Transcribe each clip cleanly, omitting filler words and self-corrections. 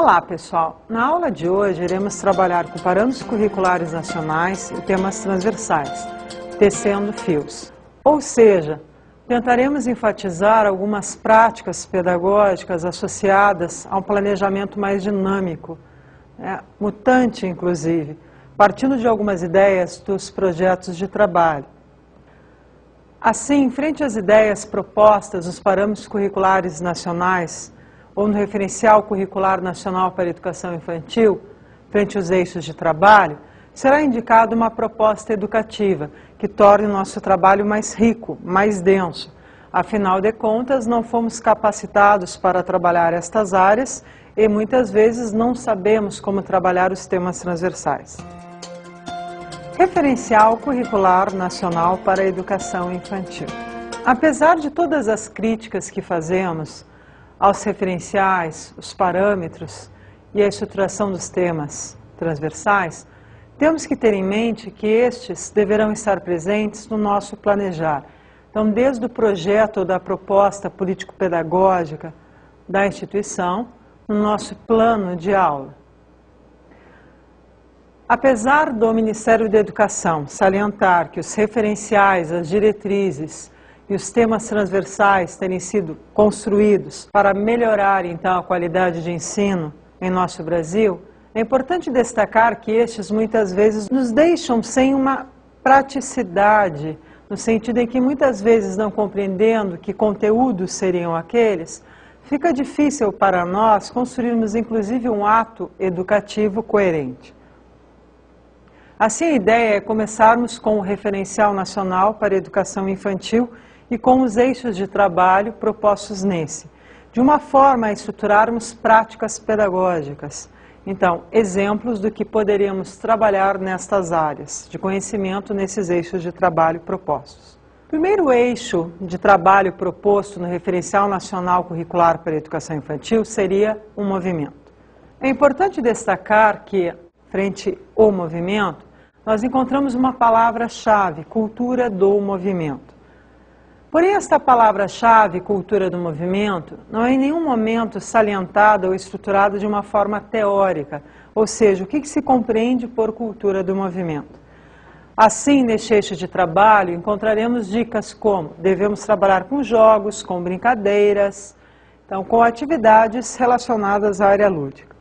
Olá, pessoal! Na aula de hoje iremos trabalhar com parâmetros curriculares nacionais e temas transversais, tecendo fios. Ou seja, tentaremos enfatizar algumas práticas pedagógicas associadas a um planejamento mais dinâmico, mutante inclusive, partindo de algumas ideias dos projetos de trabalho. Assim, frente às ideias propostas nos parâmetros curriculares nacionais, ou no referencial curricular nacional para a educação infantil, frente aos eixos de trabalho, será indicada uma proposta educativa que torne o nosso trabalho mais rico, mais denso. Afinal de contas, não fomos capacitados para trabalhar estas áreas e muitas vezes não sabemos como trabalhar os temas transversais. Referencial curricular nacional para a educação infantil. Apesar de todas as críticas que fazemos aos referenciais, os parâmetros e a estruturação dos temas transversais, temos que ter em mente que estes deverão estar presentes no nosso planejar. Então, desde o projeto ou da proposta político-pedagógica da instituição, no nosso plano de aula. Apesar do Ministério da Educação salientar que os referenciais, as diretrizes e os temas transversais terem sido construídos para melhorar, então, a qualidade de ensino em nosso Brasil, é importante destacar que estes muitas vezes nos deixam sem uma praticidade, no sentido em que muitas vezes, não compreendendo que conteúdos seriam aqueles, fica difícil para nós construirmos inclusive um ato educativo coerente. Assim, a ideia é começarmos com o Referencial Nacional para a Educação Infantil e com os eixos de trabalho propostos nesse, de uma forma a estruturarmos práticas pedagógicas. Então, exemplos do que poderíamos trabalhar nestas áreas de conhecimento nesses eixos de trabalho propostos. O primeiro eixo de trabalho proposto no Referencial Nacional Curricular para a Educação Infantil seria o movimento. É importante destacar que, frente ao movimento, nós encontramos uma palavra-chave, cultura do movimento. Porém, esta palavra-chave, cultura do movimento, não é em nenhum momento salientada ou estruturada de uma forma teórica, ou seja, o que se compreende por cultura do movimento. Assim, neste eixo de trabalho, encontraremos dicas como devemos trabalhar com jogos, com brincadeiras, então, com atividades relacionadas à área lúdica.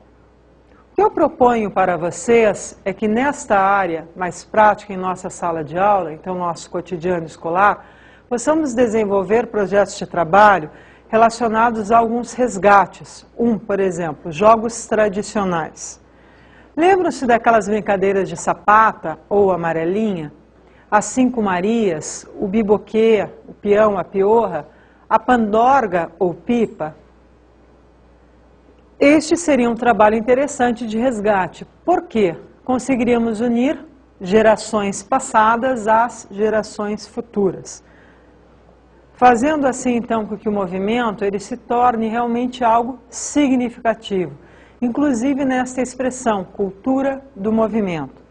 O que eu proponho para vocês é que nesta área mais prática em nossa sala de aula, então nosso cotidiano escolar, possamos desenvolver projetos de trabalho relacionados a alguns resgates. Por exemplo, jogos tradicionais. Lembram-se daquelas brincadeiras de sapata ou amarelinha? As 5 Marias, o biboquê, o peão, a piorra, a pandorga ou pipa? Este seria um trabalho interessante de resgate. Por quê? Conseguiríamos unir gerações passadas às gerações futuras. Fazendo assim, então, com que o movimento ele se torne realmente algo significativo, inclusive nesta expressão, cultura do movimento.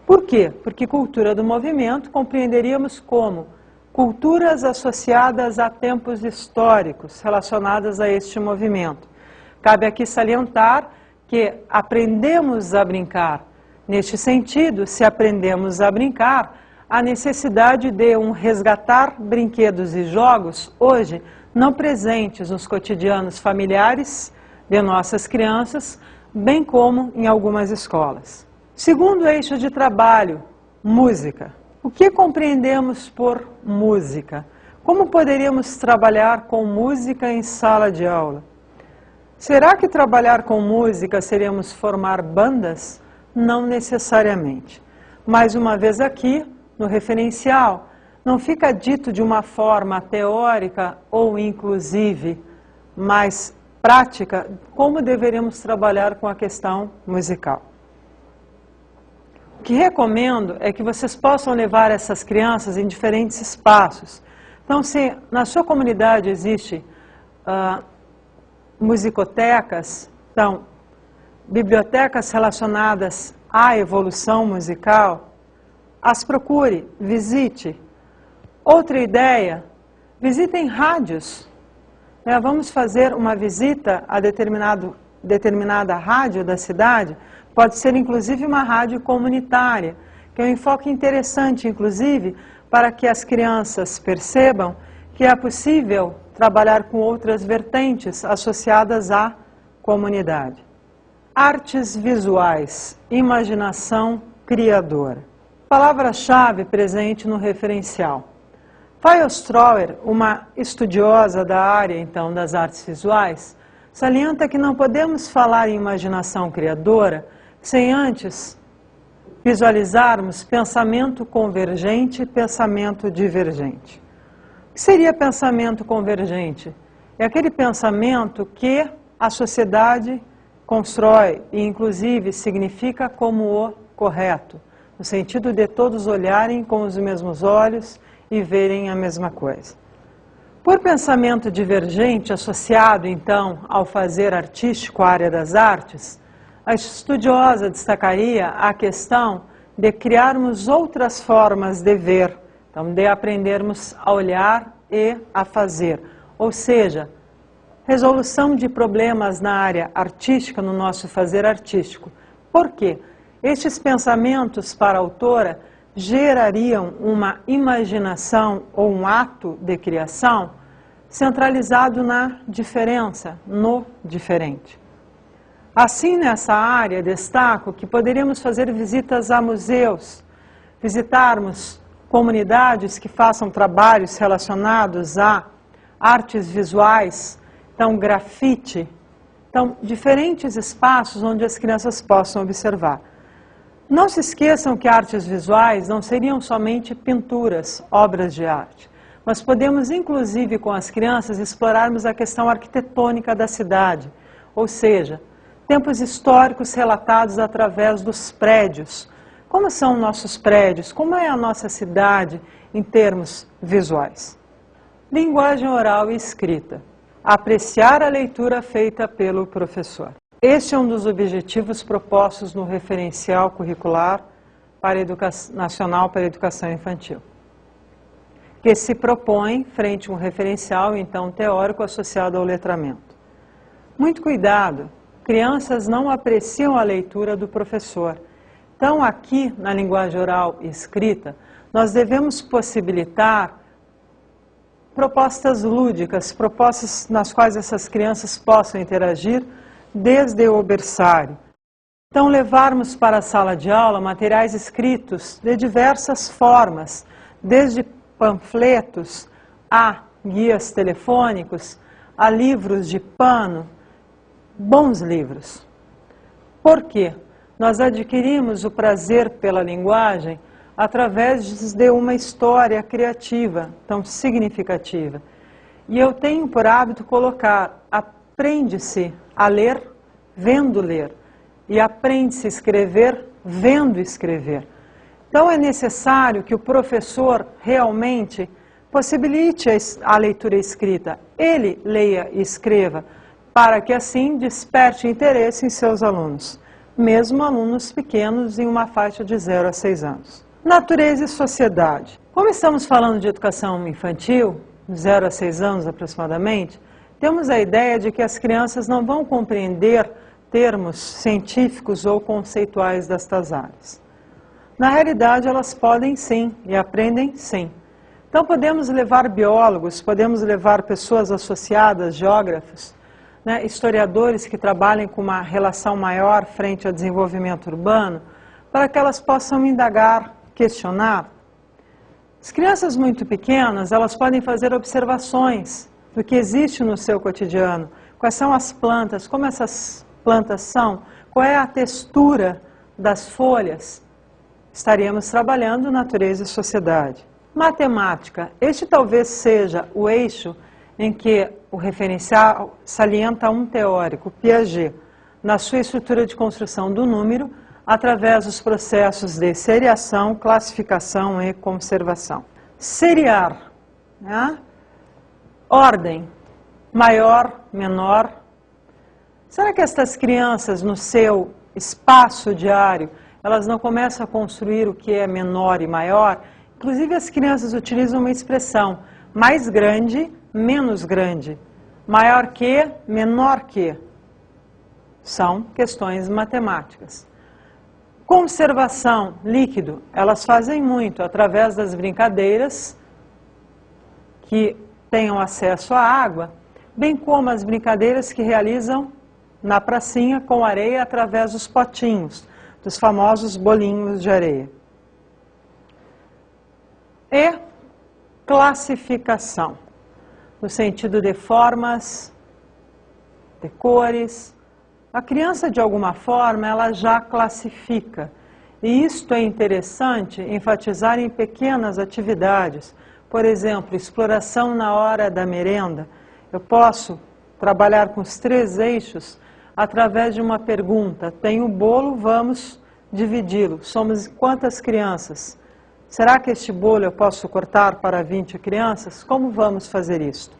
Por quê? Porque cultura do movimento compreenderíamos como culturas associadas a tempos históricos relacionadas a este movimento. Cabe aqui salientar que aprendemos a brincar. Neste sentido, se aprendemos a brincar, a necessidade de resgatar brinquedos e jogos, hoje, não presentes nos cotidianos familiares de nossas crianças, bem como em algumas escolas. Segundo eixo de trabalho, música. O que compreendemos por música? Como poderíamos trabalhar com música em sala de aula? Será que trabalhar com música seríamos formar bandas? Não necessariamente. Mais uma vez aqui, no referencial, não fica dito de uma forma teórica ou inclusive mais prática como deveríamos trabalhar com a questão musical. O que recomendo é que vocês possam levar essas crianças em diferentes espaços. Então, se na sua comunidade existe musicotecas, então, bibliotecas relacionadas à evolução musical, as procure, visite. Outra ideia, visitem rádios. Vamos fazer uma visita a determinado determinada rádio da cidade, pode ser inclusive uma rádio comunitária, que é um enfoque interessante, inclusive, para que as crianças percebam que é possível trabalhar com outras vertentes associadas à comunidade. Artes visuais, imaginação criadora. Palavra-chave presente no referencial. Weierstrass, uma estudiosa da área, então, das artes visuais, salienta que não podemos falar em imaginação criadora sem antes visualizarmos pensamento convergente e pensamento divergente. O que seria pensamento convergente? É aquele pensamento que a sociedade constrói e, inclusive, significa como o correto, no sentido de todos olharem com os mesmos olhos e verem a mesma coisa. Por pensamento divergente, associado, então, ao fazer artístico, à área das artes, a estudiosa destacaria a questão de criarmos outras formas de ver, então, de aprendermos a olhar e a fazer, ou seja, resolução de problemas na área artística, no nosso fazer artístico. Por quê? Estes pensamentos, para a autora, gerariam uma imaginação ou um ato de criação centralizado na diferença, no diferente. Assim, nessa área, destaco que poderíamos fazer visitas a museus, visitarmos comunidades que façam trabalhos relacionados a artes visuais, então grafite, então diferentes espaços onde as crianças possam observar. Não se esqueçam que artes visuais não seriam somente pinturas, obras de arte, mas podemos inclusive com as crianças explorarmos a questão arquitetônica da cidade, ou seja, tempos históricos relatados através dos prédios. Como são nossos prédios? Como é a nossa cidade em termos visuais? Linguagem oral e escrita. Apreciar a leitura feita pelo professor. Este é um dos objetivos propostos no referencial curricular nacional para a educação infantil, que se propõe frente a um referencial, então, teórico associado ao letramento. Muito cuidado, crianças não apreciam a leitura do professor. Então, aqui, na linguagem oral e escrita, nós devemos possibilitar propostas lúdicas, propostas nas quais essas crianças possam interagir desde o berçário. Então, levarmos para a sala de aula materiais escritos de diversas formas, desde panfletos a guias telefônicos, a livros de pano, bons livros. Por quê? Nós adquirimos o prazer pela linguagem através de uma história criativa, tão significativa. E eu tenho por hábito colocar, aprende-se a ler vendo ler, e aprende-se a escrever vendo escrever. Então é necessário que o professor realmente possibilite a leitura escrita, ele leia e escreva, para que assim desperte interesse em seus alunos, mesmo alunos pequenos em uma faixa de 0 a 6 anos. Natureza e sociedade. Como estamos falando de educação infantil, de 0 a 6 anos aproximadamente, temos a ideia de que as crianças não vão compreender termos científicos ou conceituais destas áreas. Na realidade, elas podem sim, e aprendem sim. Então podemos levar biólogos, podemos levar pessoas associadas, geógrafos, historiadores que trabalhem com uma relação maior frente ao desenvolvimento urbano, para que elas possam indagar, questionar. As crianças muito pequenas, elas podem fazer observações do que existe no seu cotidiano, quais são as plantas, como essas plantas são, qual é a textura das folhas. Estaremos trabalhando natureza e sociedade. Matemática. Este talvez seja o eixo em que o referencial salienta um teórico, Piaget, na sua estrutura de construção do número, através dos processos de seriação, classificação e conservação. Seriar, ordem, maior, menor. Será que estas crianças, no seu espaço diário, elas não começam a construir o que é menor e maior? Inclusive as crianças utilizam uma expressão, mais grande, menos grande, maior que, menor que. São questões matemáticas. Conservação, líquido, elas fazem muito através das brincadeiras que tenham acesso à água, bem como as brincadeiras que realizam na pracinha com areia através dos potinhos, dos famosos bolinhos de areia. E classificação, no sentido de formas, de cores. A criança, de alguma forma, ela já classifica. E isto é interessante enfatizar em pequenas atividades. Por exemplo, exploração na hora da merenda. Eu posso trabalhar com os 3 eixos através de uma pergunta. Tem um bolo, vamos dividi-lo. Somos quantas crianças? Será que este bolo eu posso cortar para 20 crianças? Como vamos fazer isso?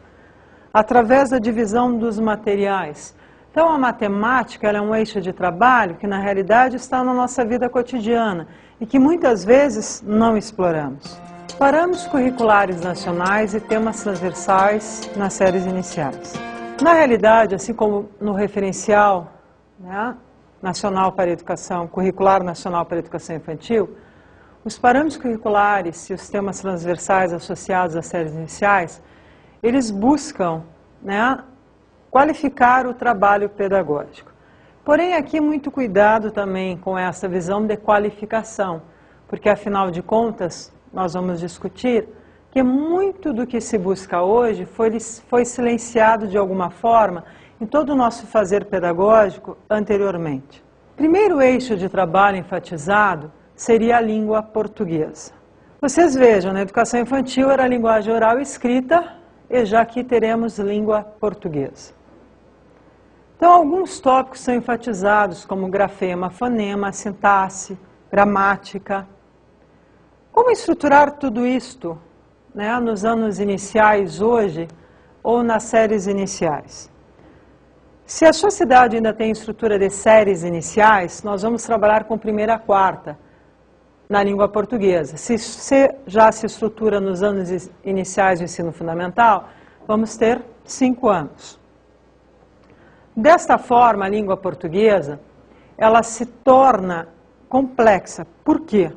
Através da divisão dos materiais. Então, a matemática ela é um eixo de trabalho que, na realidade, está na nossa vida cotidiana e que, muitas vezes, não exploramos. Parâmetros curriculares nacionais e temas transversais nas séries iniciais. Na realidade, assim como no referencial, né, nacional para a educação, curricular nacional para a educação infantil, os parâmetros curriculares e os temas transversais associados às séries iniciais, eles buscam, né, qualificar o trabalho pedagógico. Porém, aqui muito cuidado também com essa visão de qualificação, porque afinal de contas, nós vamos discutir que muito do que se busca hoje foi silenciado de alguma forma em todo o nosso fazer pedagógico anteriormente. Primeiro eixo de trabalho enfatizado seria a língua portuguesa. Vocês vejam, na educação infantil era a linguagem oral e escrita, e já aqui teremos língua portuguesa. Então, alguns tópicos são enfatizados, como grafema, fonema, sintaxe, gramática. Como estruturar tudo isto, né, nos anos iniciais hoje ou nas séries iniciais? Se a sua cidade ainda tem estrutura de séries iniciais, nós vamos trabalhar com 1ª a 4ª na língua portuguesa. Se já se estrutura nos anos iniciais do ensino fundamental, vamos ter 5 anos. Desta forma, a língua portuguesa, ela se torna complexa. Por quê?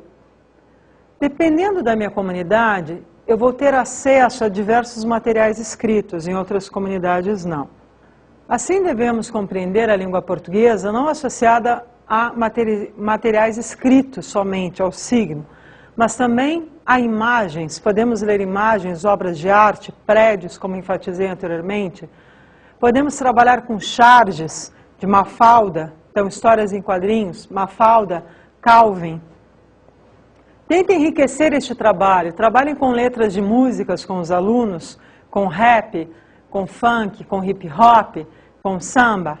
Dependendo da minha comunidade, eu vou ter acesso a diversos materiais escritos, em outras comunidades não. Assim devemos compreender a língua portuguesa não associada a materiais escritos somente, ao signo, mas também a imagens. Podemos ler imagens, obras de arte, prédios, como enfatizei anteriormente. Podemos trabalhar com charges de Mafalda, então histórias em quadrinhos, Mafalda, Calvin. Tentem enriquecer este trabalho. Trabalhem com letras de músicas com os alunos, com rap, com funk, com hip hop, com samba.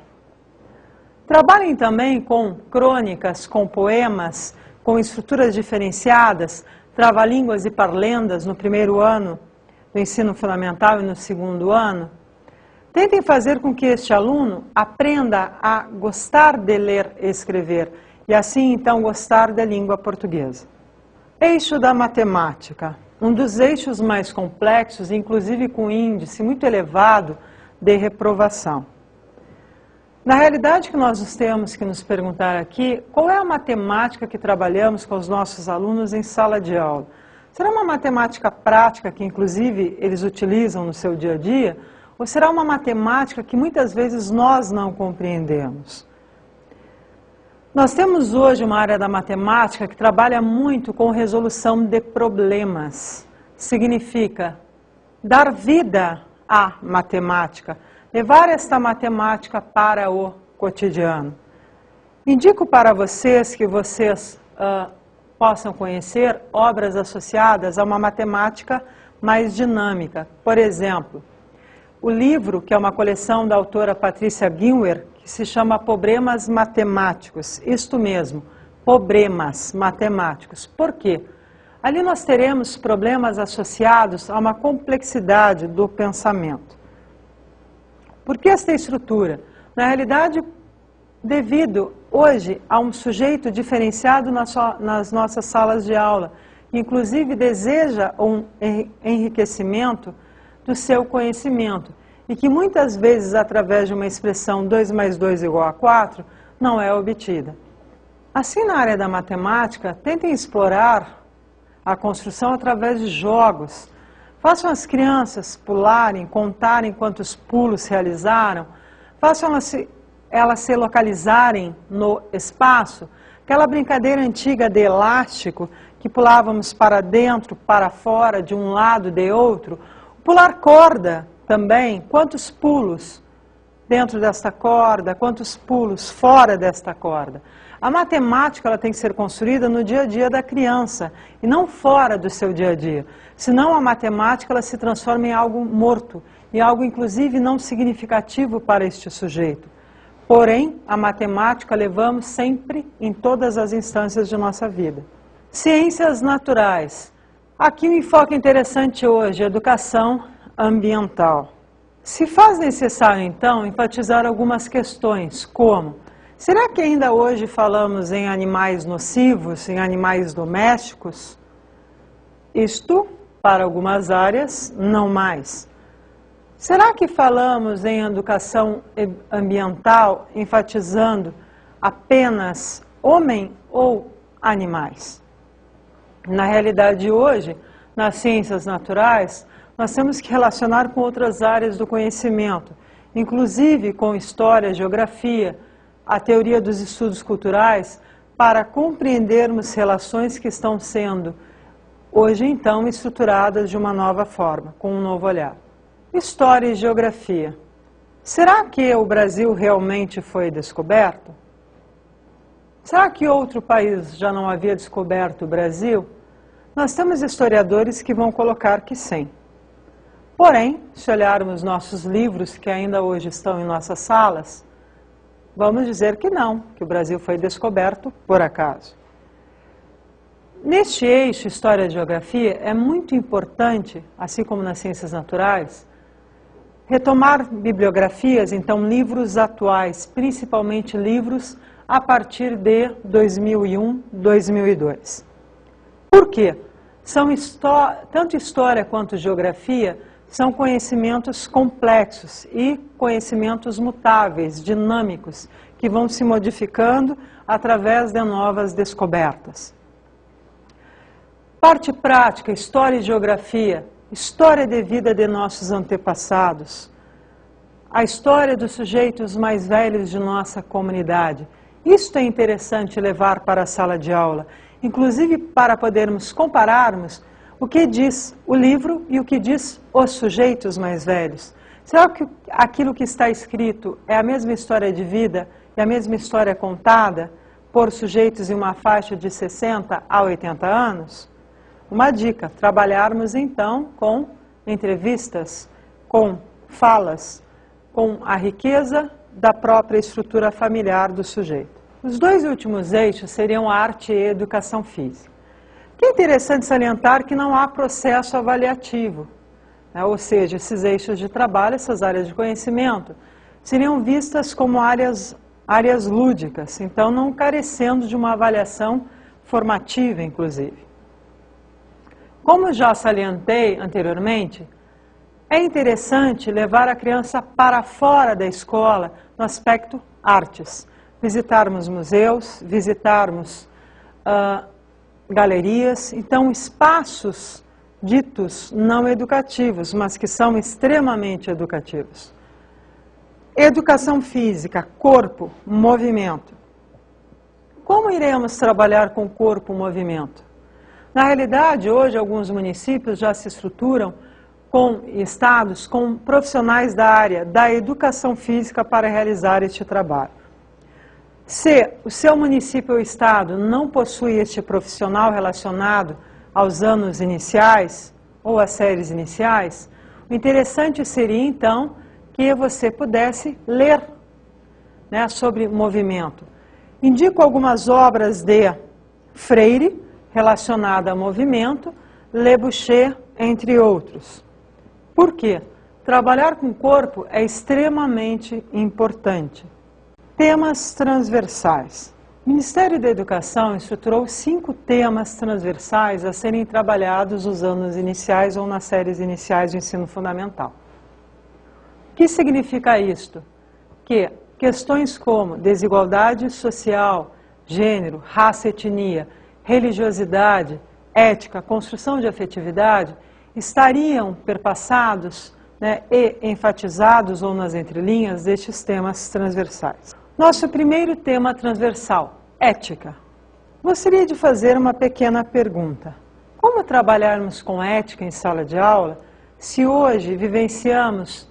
Trabalhem também com crônicas, com poemas, com estruturas diferenciadas, trava-línguas e parlendas no 1º ano do ensino fundamental e no 2º ano. Tentem fazer com que este aluno aprenda a gostar de ler e escrever e assim então gostar da língua portuguesa. Eixo da matemática, um dos eixos mais complexos, inclusive com índice muito elevado de reprovação. Na realidade, que nós temos que nos perguntar aqui, qual é a matemática que trabalhamos com os nossos alunos em sala de aula? Será uma matemática prática que, inclusive, eles utilizam no seu dia a dia? Ou será uma matemática que muitas vezes nós não compreendemos? Nós temos hoje uma área da matemática que trabalha muito com resolução de problemas. Significa dar vida à matemática, levar esta matemática para o cotidiano. Indico para vocês que vocês possam conhecer obras associadas a uma matemática mais dinâmica. Por exemplo, o livro, que é uma coleção da autora Patrícia Guinwer, que se chama Problemas Matemáticos. Isto mesmo, problemas matemáticos. Por quê? Ali nós teremos problemas associados a uma complexidade do pensamento. Por que esta estrutura? Na realidade, devido hoje a um sujeito diferenciado nas nossas salas de aula, que inclusive deseja um enriquecimento do seu conhecimento. e que muitas vezes, através de uma expressão 2 mais 2 igual a 4, não é obtida. Assim, na área da matemática, tentem explorar a construção através de jogos. Façam as crianças pularem, contarem quantos pulos realizaram, façam elas se localizarem no espaço, aquela brincadeira antiga de elástico, que pulávamos para dentro, para fora, de um lado, de outro. Pular corda também, quantos pulos dentro desta corda, quantos pulos fora desta corda. A matemática ela tem que ser construída no dia a dia da criança e não fora do seu dia a dia. Senão a matemática ela se transforma em algo morto, em algo inclusive não significativo para este sujeito. Porém, a matemática levamos sempre em todas as instâncias de nossa vida. Ciências naturais. Aqui um enfoque interessante hoje, educação ambiental. Se faz necessário, então, enfatizar algumas questões, como: será que ainda hoje falamos em animais nocivos, em animais domésticos? Isto, para algumas áreas, não mais. Será que falamos em educação ambiental, enfatizando apenas homem ou animais? Na realidade hoje, nas ciências naturais, nós temos que relacionar com outras áreas do conhecimento, inclusive com história, geografia, a teoria dos estudos culturais, para compreendermos relações que estão sendo, hoje então, estruturadas de uma nova forma, com um novo olhar. História e geografia. Será que o Brasil realmente foi descoberto? Será que outro país já não havia descoberto o Brasil? Nós temos historiadores que vão colocar que sim. Porém, se olharmos nossos livros, que ainda hoje estão em nossas salas, vamos dizer que não, que o Brasil foi descoberto por acaso. Neste eixo História e Geografia, é muito importante, assim como nas ciências naturais, retomar bibliografias, então livros atuais, principalmente livros a partir de 2001, 2002. Por quê? Tanto história quanto geografia são conhecimentos complexos e conhecimentos mutáveis, dinâmicos, que vão se modificando através de novas descobertas. Parte prática, história e geografia, história de vida de nossos antepassados, a história dos sujeitos mais velhos de nossa comunidade. Isto é interessante levar para a sala de aula, inclusive para podermos compararmos o que diz o livro e o que diz os sujeitos mais velhos. Será que aquilo que está escrito é a mesma história de vida e a mesma história contada por sujeitos em uma faixa de 60 a 80 anos? Uma dica, trabalharmos então com entrevistas, com falas, com a riqueza da própria estrutura familiar do sujeito. Os dois últimos eixos seriam arte e educação física. Que é interessante salientar que não há processo avaliativo, né? Ou seja, esses eixos de trabalho, essas áreas de conhecimento, seriam vistas como áreas lúdicas, então não carecendo de uma avaliação formativa, inclusive. Como já salientei anteriormente, é interessante levar a criança para fora da escola no aspecto artes. Visitarmos museus, visitarmos galerias, então espaços ditos não educativos, mas que são extremamente educativos. Educação física, corpo, movimento. Como iremos trabalhar com corpo, movimento? Na realidade, hoje, alguns municípios já se estruturam com estados, com profissionais da área da educação física para realizar este trabalho. Se o seu município ou estado não possui este profissional relacionado aos anos iniciais ou às séries iniciais, o interessante seria, então, que você pudesse ler, né, sobre movimento. Indico algumas obras de Freire, relacionada a movimento, Le Boucher, entre outros. Por quê? Trabalhar com o corpo é extremamente importante. Temas transversais. O Ministério da Educação estruturou 5 temas transversais a serem trabalhados nos anos iniciais ou nas séries iniciais do ensino fundamental. O que significa isto? Que questões como desigualdade social, gênero, raça, etnia, religiosidade, ética, construção de afetividade, estariam perpassados, né, e enfatizados ou nas entrelinhas destes temas transversais. Nosso primeiro tema transversal, ética. Gostaria de fazer uma pequena pergunta. Como trabalharmos com ética em sala de aula se hoje vivenciamos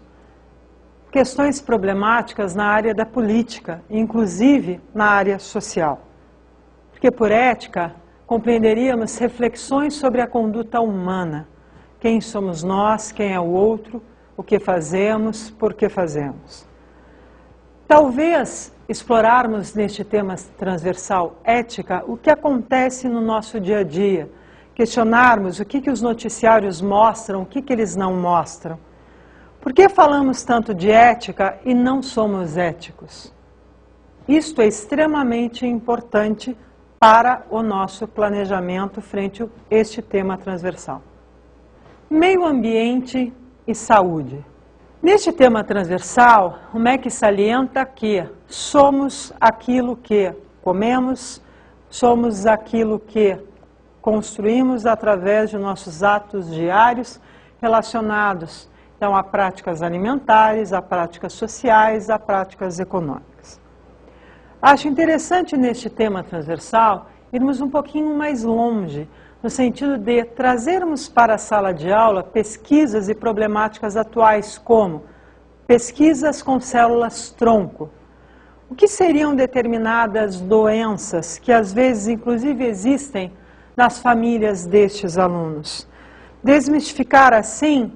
questões problemáticas na área da política, inclusive na área social? Porque por ética compreenderíamos reflexões sobre a conduta humana. Quem somos nós, quem é o outro, o que fazemos, por que fazemos. Talvez explorarmos neste tema transversal ética o que acontece no nosso dia a dia, questionarmos o que os noticiários mostram, o que eles não mostram. Por que falamos tanto de ética e não somos éticos? Isto é extremamente importante para o nosso planejamento frente a este tema transversal. Meio ambiente e saúde. Neste tema transversal, o MEC salienta que somos aquilo que comemos, somos aquilo que construímos através de nossos atos diários relacionados, então, a práticas alimentares, a práticas sociais, a práticas econômicas. Acho interessante neste tema transversal irmos um pouquinho mais longe, no sentido de trazermos para a sala de aula pesquisas e problemáticas atuais, como pesquisas com células-tronco. O que seriam determinadas doenças que às vezes inclusive existem nas famílias destes alunos? Desmistificar assim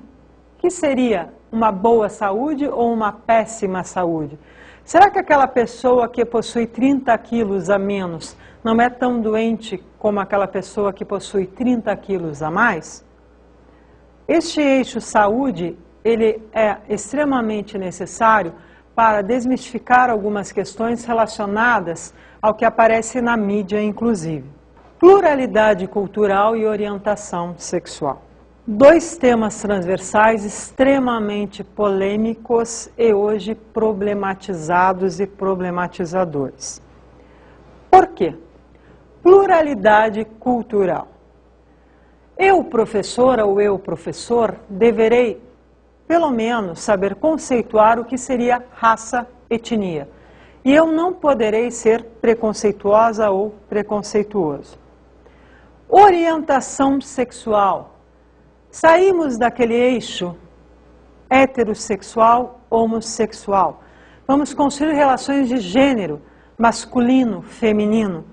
o que seria uma boa saúde ou uma péssima saúde. Será que aquela pessoa que possui 30 quilos a menos não é tão doente como aquela pessoa que possui 30 quilos a mais? Este eixo saúde, ele é extremamente necessário para desmistificar algumas questões relacionadas ao que aparece na mídia, inclusive. Pluralidade cultural e orientação sexual. Dois temas transversais extremamente polêmicos e hoje problematizados e problematizadores. Por quê? Pluralidade cultural. Eu, professora ou eu, professor, deverei, pelo menos, saber conceituar o que seria raça, etnia. E eu não poderei ser preconceituosa ou preconceituoso. Orientação sexual. Saímos daquele eixo heterossexual, homossexual. Vamos construir relações de gênero, masculino, feminino.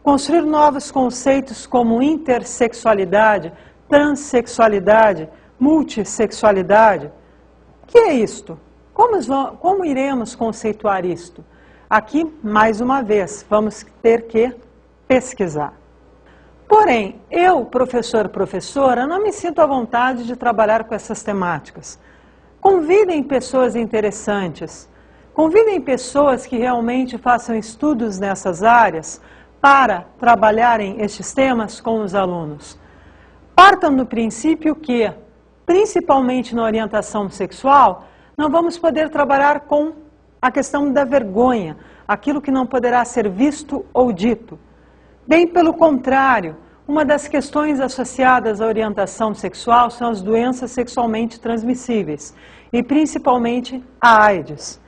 Construir novos conceitos como intersexualidade, transexualidade, multissexualidade. O que é isto? Como iremos conceituar isto? Aqui, mais uma vez, vamos ter que pesquisar. Porém, eu, professor, professora, não me sinto à vontade de trabalhar com essas temáticas. Convidem pessoas interessantes, convidem pessoas que realmente façam estudos nessas áreas para trabalharem estes temas com os alunos. Partam do princípio que, principalmente na orientação sexual, não vamos poder trabalhar com a questão da vergonha, aquilo que não poderá ser visto ou dito. Bem pelo contrário, uma das questões associadas à orientação sexual são as doenças sexualmente transmissíveis, e principalmente a AIDS.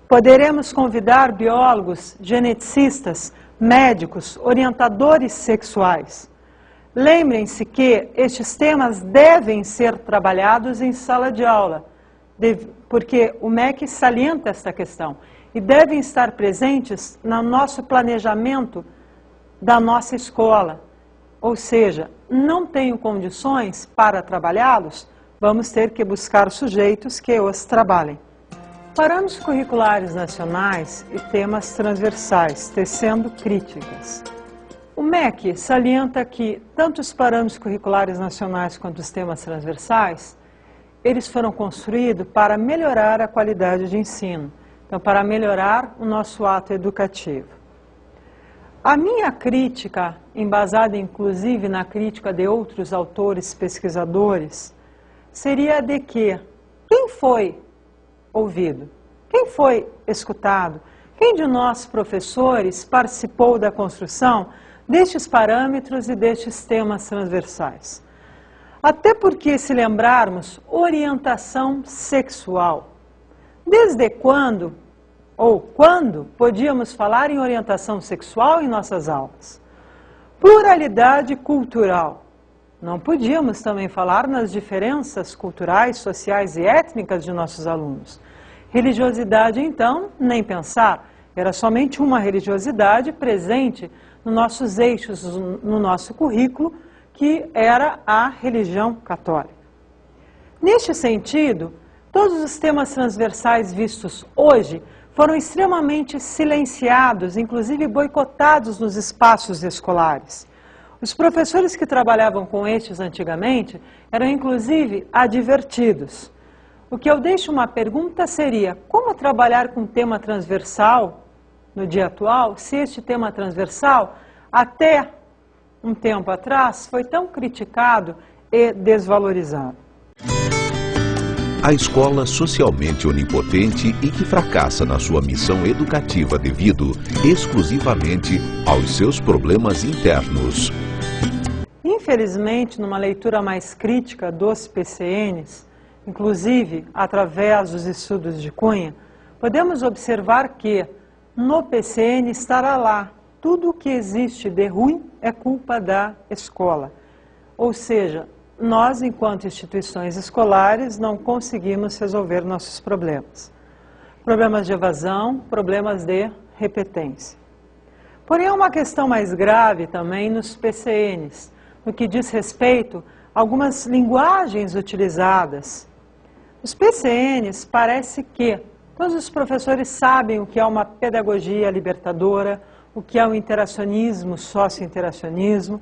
Poderemos convidar biólogos, geneticistas, médicos, orientadores sexuais. Lembrem-se que estes temas devem ser trabalhados em sala de aula, porque o MEC salienta esta questão, e devem estar presentes no nosso planejamento da nossa escola. Ou seja, não tenho condições para trabalhá-los, vamos ter que buscar sujeitos que os trabalhem. Parâmetros curriculares nacionais e temas transversais, tecendo críticas. O MEC salienta que tanto os parâmetros curriculares nacionais quanto os temas transversais, eles foram construídos para melhorar a qualidade de ensino, então para melhorar o nosso ato educativo. A minha crítica, embasada inclusive na crítica de outros autores pesquisadores, seria a de que quem foi ouvido? Quem foi escutado? Quem de nós, professores, participou da construção destes parâmetros e destes temas transversais? Até porque, se lembrarmos, orientação sexual. Desde quando, ou quando, podíamos falar em orientação sexual em nossas aulas? Pluralidade cultural. Não podíamos também falar nas diferenças culturais, sociais e étnicas de nossos alunos. Religiosidade, então, nem pensar. Era somente uma religiosidade presente nos nossos eixos, no nosso currículo, que era a religião católica. Neste sentido, todos os temas transversais vistos hoje foram extremamente silenciados, inclusive boicotados nos espaços escolares. Os professores que trabalhavam com estes antigamente eram inclusive advertidos. O que eu deixo uma pergunta seria: como trabalhar com tema transversal no dia atual, se este tema transversal, até um tempo atrás, foi tão criticado e desvalorizado? A escola socialmente onipotente e que fracassa na sua missão educativa devido exclusivamente aos seus problemas internos. Infelizmente, numa leitura mais crítica dos PCNs, inclusive através dos estudos de Cunha, podemos observar que no PCN estará lá: tudo o que existe de ruim é culpa da escola. Ou seja, nós, enquanto instituições escolares, não conseguimos resolver nossos problemas. Problemas de evasão, problemas de repetência. Porém, há uma questão mais grave também nos PCNs, no que diz respeito a algumas linguagens utilizadas. Os PCNs parece que todos os professores sabem o que é uma pedagogia libertadora, o que é o interacionismo, socio-interacionismo.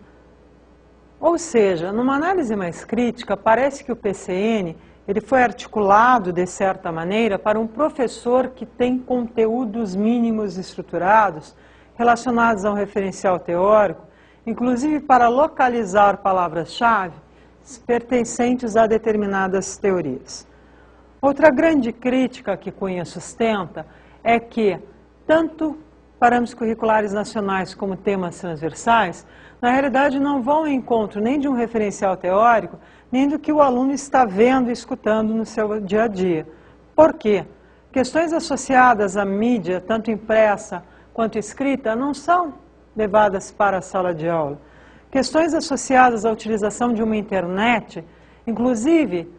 Ou seja, numa análise mais crítica, parece que o PCN ele foi articulado, de certa maneira, para um professor que tem conteúdos mínimos estruturados relacionados ao referencial teórico, inclusive para localizar palavras-chave pertencentes a determinadas teorias. Outra grande crítica que Cunha sustenta é que tanto parâmetros curriculares nacionais como temas transversais, na realidade não vão ao encontro nem de um referencial teórico, nem do que o aluno está vendo e escutando no seu dia a dia. Por quê? Questões associadas à mídia, tanto impressa quanto escrita, não são levadas para a sala de aula. Questões associadas à utilização de uma internet, inclusive,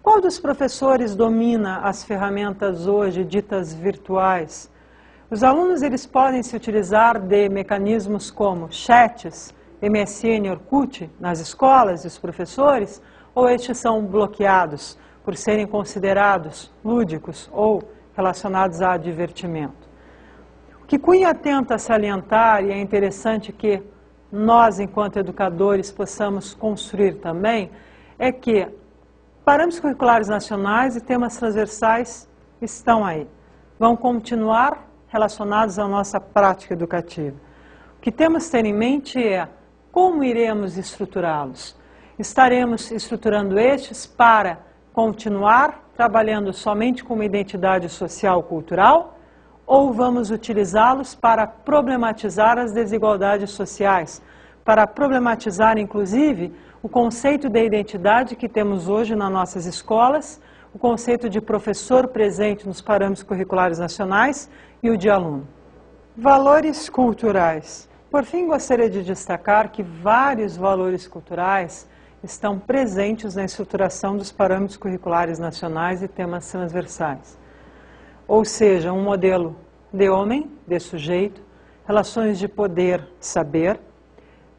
qual dos professores domina as ferramentas hoje ditas virtuais? Os alunos eles podem se utilizar de mecanismos como chats, MSN, Orkut nas escolas e os professores, ou estes são bloqueados por serem considerados lúdicos ou relacionados a divertimento? O que Cunha tenta salientar, e é interessante que nós, enquanto educadores, possamos construir também, é que parâmetros curriculares nacionais e temas transversais estão aí. Vão continuar relacionados à nossa prática educativa. O que temos que ter em mente é como iremos estruturá-los. Estaremos estruturando estes para continuar trabalhando somente com uma identidade social cultural, ou vamos utilizá-los para problematizar as desigualdades sociais, para problematizar, inclusive, o conceito de identidade que temos hoje nas nossas escolas, o conceito de professor presente nos parâmetros curriculares nacionais e o de aluno. Valores culturais. Por fim, gostaria de destacar que vários valores culturais estão presentes na estruturação dos parâmetros curriculares nacionais e temas transversais. Ou seja, um modelo de homem, de sujeito, relações de poder, saber,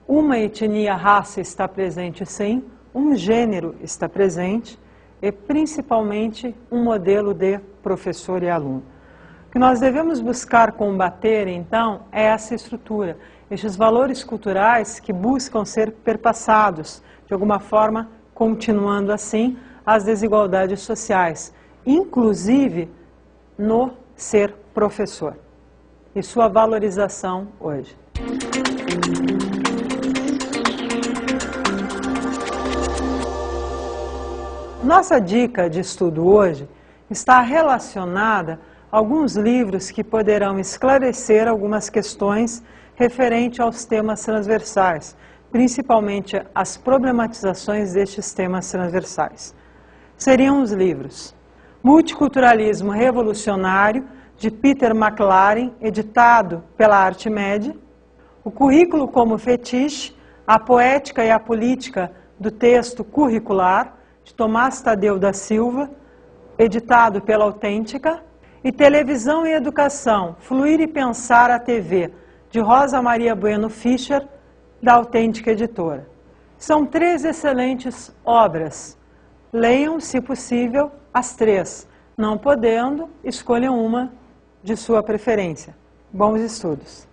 uma etnia, raça está presente sim, um gênero está presente e principalmente um modelo de professor e aluno. O que nós devemos buscar combater então é essa estrutura, estes valores culturais que buscam ser perpassados, de alguma forma continuando assim as desigualdades sociais, inclusive no ser professor e sua valorização hoje. Nossa dica de estudo hoje está relacionada a alguns livros que poderão esclarecer algumas questões referente aos temas transversais, principalmente as problematizações destes temas transversais. Seriam os livros Multiculturalismo Revolucionário, de Peter McLaren, editado pela Artmed, O Currículo como Fetiche, a Poética e a Política do Texto Curricular, de Tomás Tadeu da Silva, editado pela Autêntica, e Televisão e Educação, Fluir e Pensar a TV, de Rosa Maria Bueno Fischer, da Autêntica Editora. São 3 excelentes obras. Leiam, se possível, as 3. Não podendo, escolham uma de sua preferência. Bons estudos!